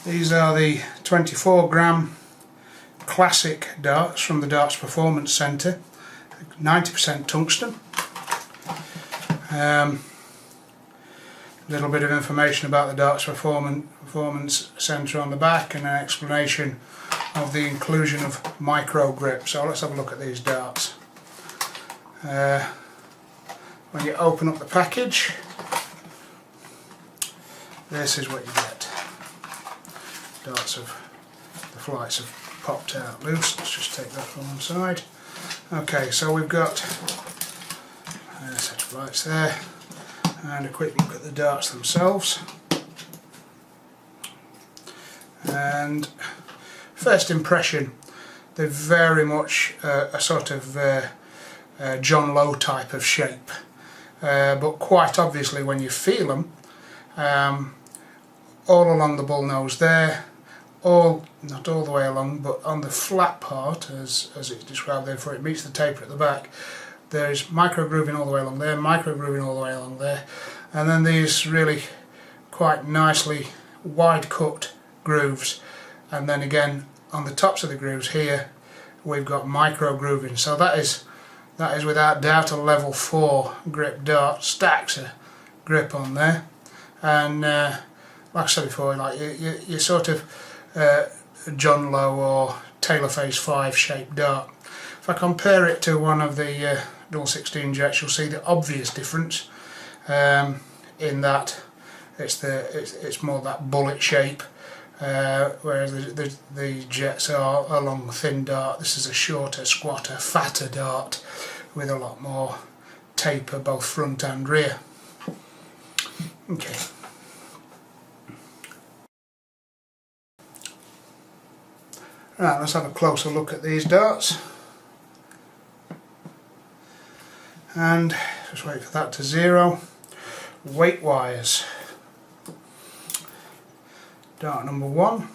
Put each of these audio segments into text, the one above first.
These are the 24-gram classic darts from the Darts Performance Centre, 90% tungsten. A little bit of information about the Darts Performance Centre on the back, and an explanation of the inclusion of micro grip. So let's have a look at these darts. When you open up the package, this is what you get. Darts of the flights have popped out loose. Let's just take that from one side. Okay, so we've got a set of flights there, and a quick look at the darts themselves. And first impression, they're very much a sort of John Lowe type of shape, but quite obviously when you feel them, all along the bull nose there, not all the way along, but on the flat part, as it's described there, before it meets the taper at the back, there's micro grooving all the way along there, micro grooving all the way along there, and then these really quite nicely wide cut grooves, and then again on the tops of the grooves here we've got micro grooving. So that is without doubt a level 4 grip dart. Stacks of grip on there, and like I said before, like you sort of John Lowe or Taylor Phase 5 shaped dart. If I compare it to one of the double 16 jets, you'll see the obvious difference in that it's more that bullet shape, whereas the jets are a long thin dart. This is a shorter, squatter, fatter dart with a lot more taper both front and rear. Okay. Right, let's have a closer look at these darts, and just wait for that to zero. Weight wise, dart number 1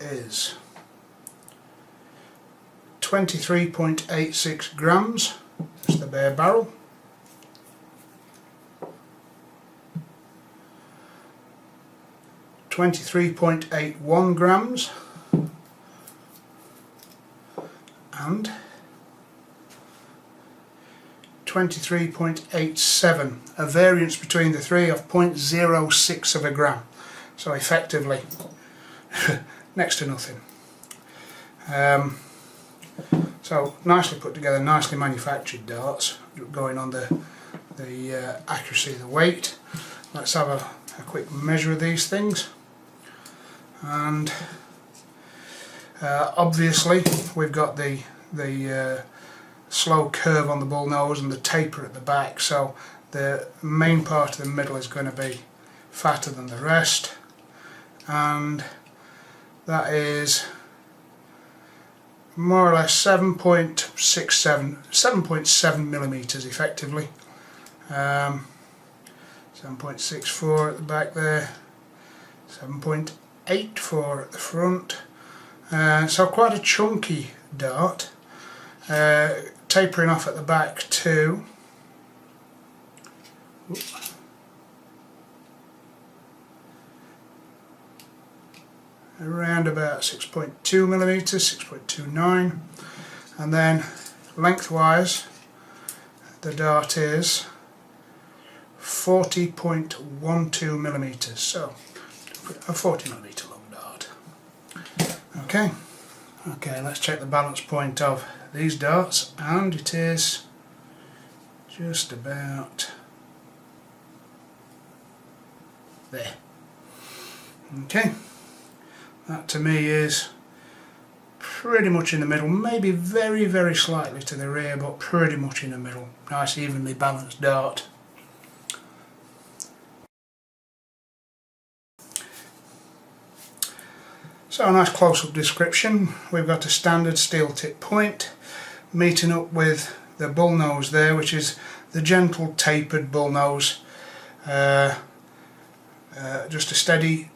is 23.86 grams, that's the bare barrel. .81 grams, and 23.87, a variance between the three of 0.06 of a gram, so effectively next to nothing. So nicely put together, nicely manufactured darts, going on the accuracy of the weight. Let's have a quick measure of these things. And obviously we've got the slow curve on the bull nose and the taper at the back, so the main part of the middle is going to be fatter than the rest, and that is more or less 7.7 millimeters effectively. 7.64 at the back there, 7.84 at the front, so quite a chunky dart, tapering off at the back too. Around about 6.2 millimeters, 6.29, and then lengthwise the dart is 40.12 millimeters, so a 40 millimeter long dart. Okay, let's check the balance point of these darts, and it is just about there. Okay, that to me is pretty much in the middle, maybe very, very slightly to the rear, but pretty much in the middle. Nice evenly balanced dart. So a nice close-up description. We've got a standard steel tip point meeting up with the bull nose there, which is the gentle tapered bull nose, just a steady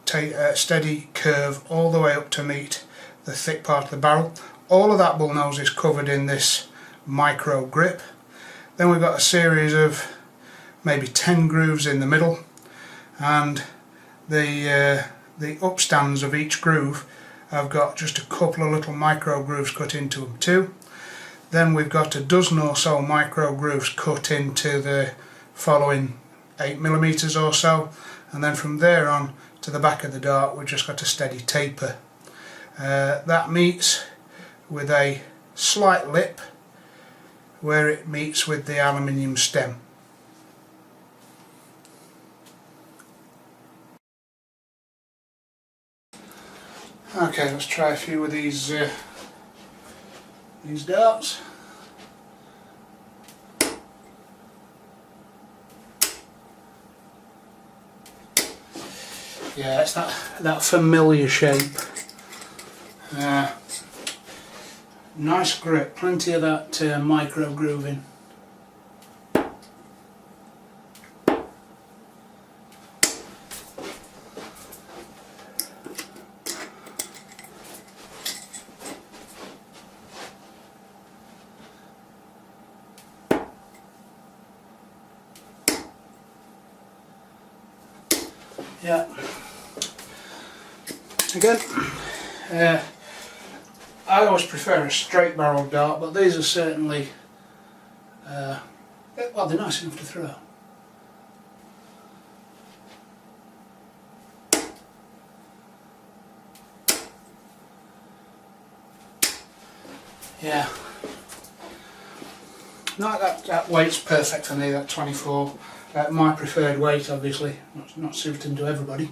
curve all the way up to meet the thick part of the barrel. All of that bull nose is covered in this micro grip. Then we've got a series of maybe 10 grooves in the middle, and the upstands of each groove have got just a couple of little micro grooves cut into them too. Then we've got a dozen or so micro grooves cut into the following 8mm or so, and then from there on to the back of the dart we've just got a steady taper. That meets with a slight lip where it meets with the aluminium stem. Okay, let's try a few of these darts. Yeah, it's that familiar shape. Nice grip, plenty of that micro grooving. Yeah. Again, I always prefer a straight barrel dart, but these are certainly, well, they're nice enough to throw. Yeah. No, that weight's perfect for me, that 24. My preferred weight, obviously, not suited to everybody.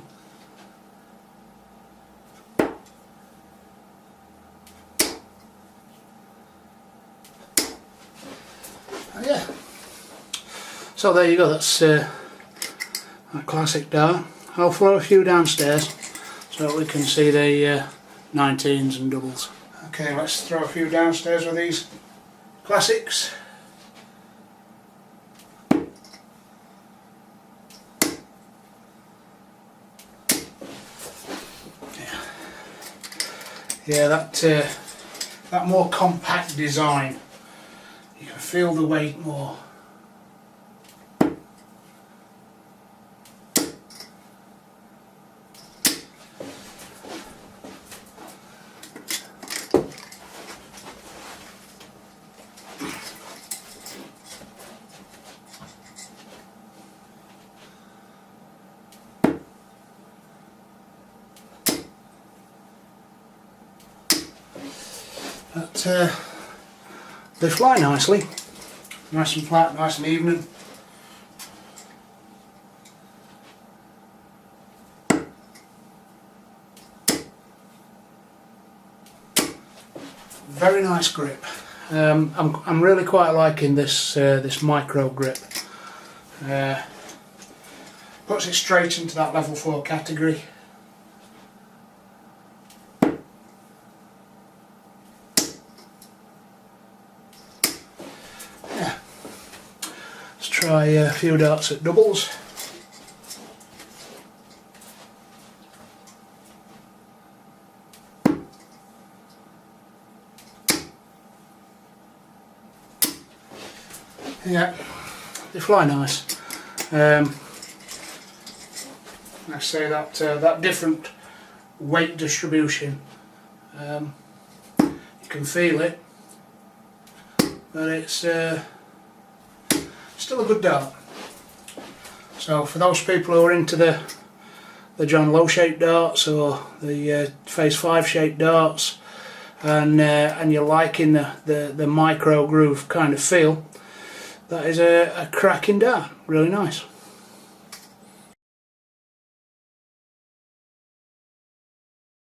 Yeah. So there you go, that's a classic dart. I'll throw a few downstairs so that we can see the 19s and doubles. Okay, let's throw a few downstairs with these classics. Yeah, that more compact design, you can feel the weight more. But they fly nicely, nice and flat, nice and even. Very nice grip. I'm really quite liking this this micro grip. Puts it straight into that level 4 category. Try a few darts at doubles. Yeah, they fly nice. I say that that different weight distribution, you can feel it, but it's still a good dart. So for those people who are into the John Lowe shaped darts or the Phase 5 shaped darts, and you're liking the micro groove kind of feel, that is a cracking dart, really nice.